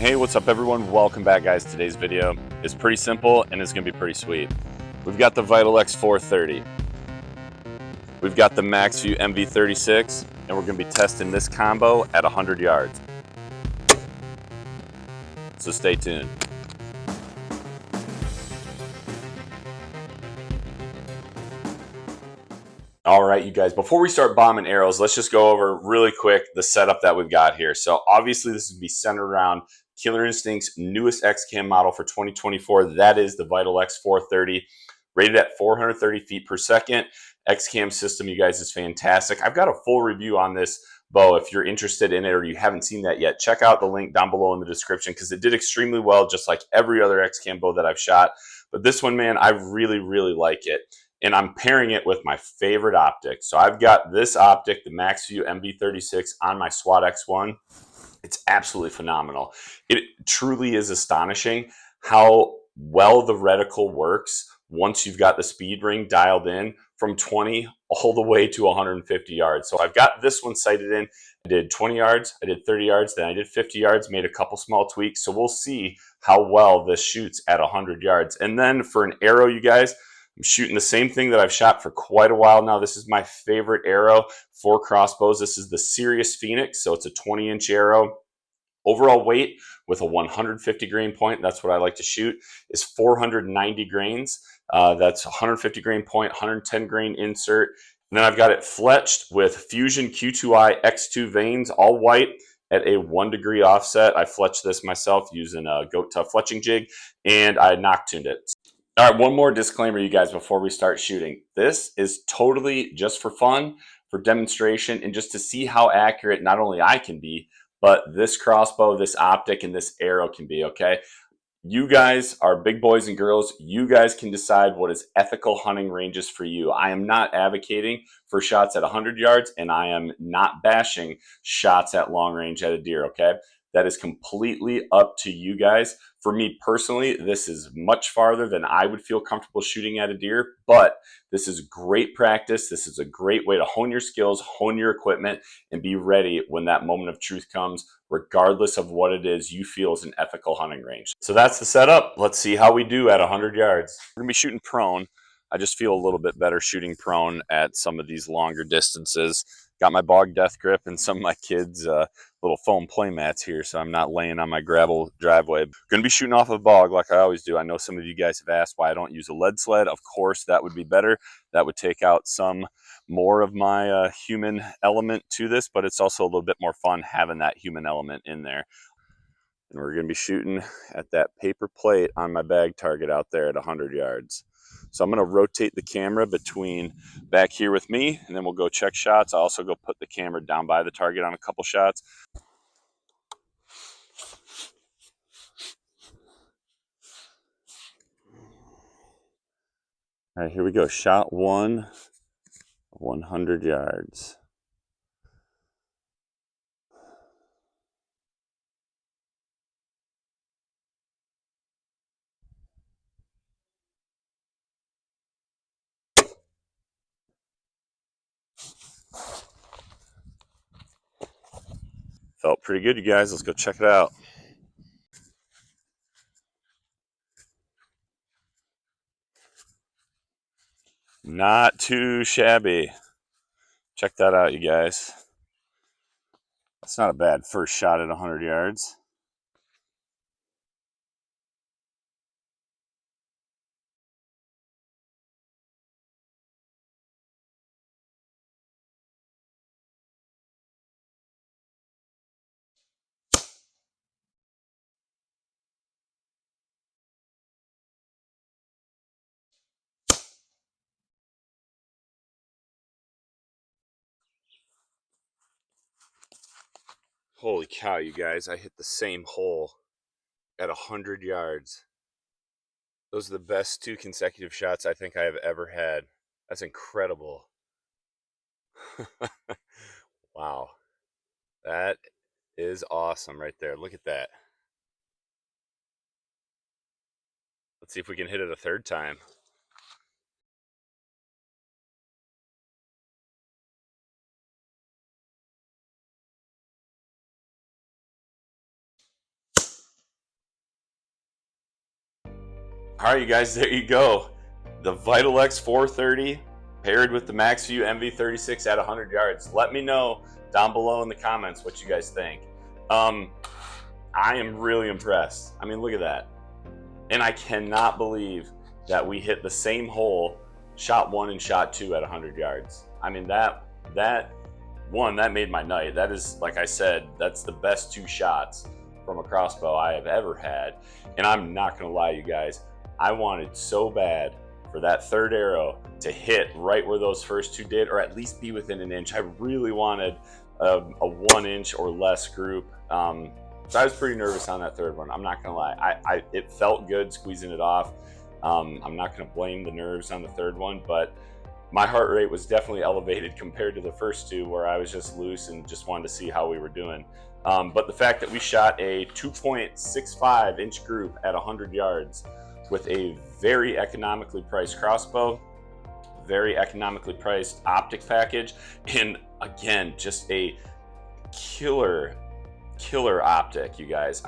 Hey, what's up everyone? Welcome back guys. Today's video is pretty simple and it's gonna be pretty sweet. We've got the Vital-X 430. We've got the MaxView MV36 and we're gonna be testing this combo at 100 yards. So stay tuned. All right, you guys, before we start bombing arrows, let's just go over really quick the setup that we've got here. So obviously this is gonna be centered around Killer Instinct's newest XCAM model for 2024. That is the Vital-X 430, rated at 430 feet per second. XCAM system, you guys, is fantastic. I've got a full review on this bow. If you're interested in it or you haven't seen that yet, check out the link down below in the description because it did extremely well, just like every other XCAM bow that I've shot. But this one, man, I really, really like it. And I'm pairing it with my favorite optic. So I've got this optic, the MaxView MV36, on my SWAT X1. It's absolutely phenomenal. It truly is astonishing how well the reticle works once you've got the speed ring dialed in from 20 all the way to 150 yards. So I've got this one sighted in. I did 20 yards, I did 30 yards, then I did 50 yards, made a couple small tweaks. So we'll see how well this shoots at 100 yards. And then for an arrow, you guys, I'm shooting the same thing that I've shot for quite a while now. This is my favorite arrow for crossbows. This is the Sirius Phoenix, so it's a 20-inch arrow. Overall weight with a 150 grain point, that's what I like to shoot, is 490 grains. That's 150 grain point, 110 grain insert. And then I've got it fletched with Fusion Q2i X2 vanes, all white at a 1 degree offset. I fletched this myself using a Goat Tough fletching jig, and I Noctuned it. All right, one more disclaimer, you guys, before we start shooting. This is totally just for fun, for demonstration, and just to see how accurate not only I can be, but this crossbow, this optic, and this arrow can be, okay? You guys are big boys and girls. You guys can decide what is ethical hunting ranges for you. I am not advocating for shots at 100 yards, and I am not bashing shots at long range at a deer, okay? That is completely up to you guys. For me personally, this is much farther than I would feel comfortable shooting at a deer, but this is great practice. This is a great way to hone your skills, hone your equipment, and be ready when that moment of truth comes, regardless of what it is you feel is an ethical hunting range. So that's the setup. Let's see how we do at 100 yards. We're gonna be shooting prone. I just feel a little bit better shooting prone at some of these longer distances. Got my Bog Death Grip and some of my kids' little foam play mats here, so I'm not laying on my gravel driveway. Gonna be shooting off of a bog like I always do. I know some of you guys have asked why I don't use a lead sled. Of course, that would be better. That would take out some more of my human element to this, but it's also a little bit more fun having that human element in there. And we're gonna be shooting at that paper plate on my bag target out there at 100 yards. So I'm gonna rotate the camera between back here with me, and then we'll go check shots. I'll also go put the camera down by the target on a couple shots. All right, here we go. Shot one, 100 yards. Felt pretty good, you guys. Let's go check it out. Not too shabby. Check that out, you guys. It's not a bad first shot at 100 yards. Holy cow, you guys. I hit the same hole at 100 yards. Those are the best 2 consecutive shots I think I have ever had. That's incredible. Wow. That is awesome right there. Look at that. Let's see if we can hit it a third time. All right, you guys, there you go. The Vital-X 430 paired with the MaxView MV36 at 100 yards. Let me know down below in the comments what you guys think. I am really impressed. I mean, look at that. And I cannot believe that we hit the same hole, shot 1 and shot 2 at 100 yards. I mean, that made my night. That is, like I said, that's the best 2 shots from a crossbow I have ever had. And I'm not gonna lie, you guys, I wanted so bad for that 3rd arrow to hit right where those first 2 did, or at least be within an inch. I really wanted a 1 inch or less group. So I was pretty nervous on that 3rd one. I'm not gonna lie. It felt good squeezing it off. I'm not gonna blame the nerves on the 3rd one, but my heart rate was definitely elevated compared to the first 2 where I was just loose and just wanted to see how we were doing. But the fact that we shot a 2.65 inch group at 100 yards with a very economically priced crossbow, very economically priced optic package, and again, just a killer optic, you guys.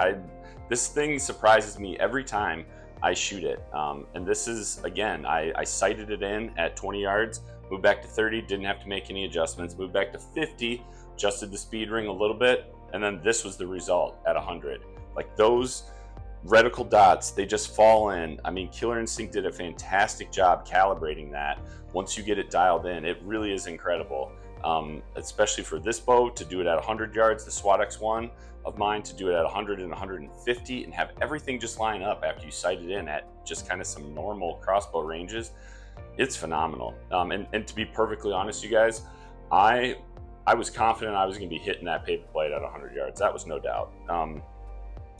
This thing surprises me every time I shoot it. And this is, again, I sighted it in at 20 yards, moved back to 30, didn't have to make any adjustments, moved back to 50, adjusted the speed ring a little bit, and then this was the result at 100. Like, those reticle dots, they just fall in. I mean, Killer Instinct did a fantastic job calibrating that. Once you get it dialed in, it really is incredible. Especially for this bow, to do it at 100 yards, the SWAT X1 of mine, to do it at 100 and 150 and have everything just line up after you sight it in at just kind of some normal crossbow ranges, it's phenomenal. And to be perfectly honest, you guys, I was confident I was going to be hitting that paper plate at 100 yards. That was no doubt.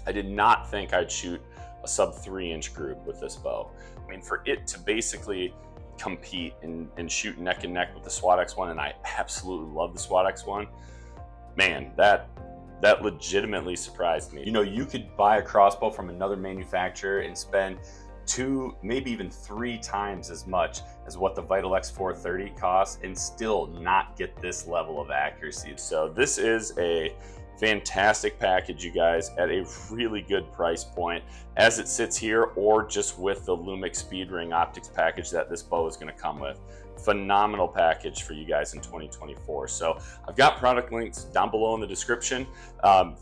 I did not think I'd shoot a sub 3 inch group with this bow. I mean, for it to basically compete and shoot neck and neck with the SWAT X1, and I absolutely love the SWAT X1, man, that legitimately surprised me. You know, you could buy a crossbow from another manufacturer and spend 2, maybe even 3 times as much as what the Vital-X 430 costs and still not get this level of accuracy. So this is a fantastic package, you guys, at a really good price point as it sits here, or just with the Lumix Speed Ring optics package that this bow is going to come with. Phenomenal package for you guys in 2024. So I've got product links down below in the description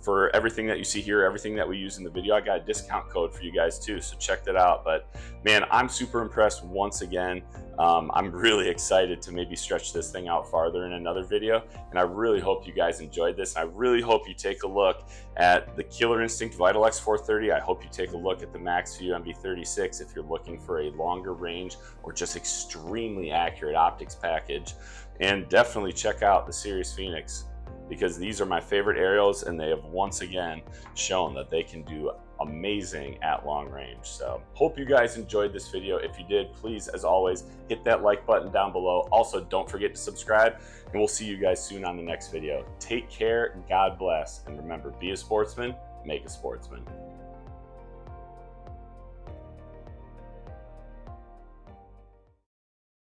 for everything that you see here, everything that we use in the video. I got a discount code for you guys too, so check that out. But man, I'm super impressed once again. I'm really excited to maybe stretch this thing out farther in another video, and I really hope you guys enjoyed this. I really hope you take a look at the Killer Instinct Vital-X 430. I hope you take a look at the MaxView MV36 if you're looking for a longer range or just extremely accurate optics package. And definitely check out the Sirius Phoenix, because these are my favorite aerials, and they have once again shown that they can do amazing at long range. So hope you guys enjoyed this video. If you did, please, as always, hit that like button down below. Also, don't forget to subscribe, and we'll see you guys soon on the next video. Take care, God bless, and remember, be a sportsman, make a sportsman.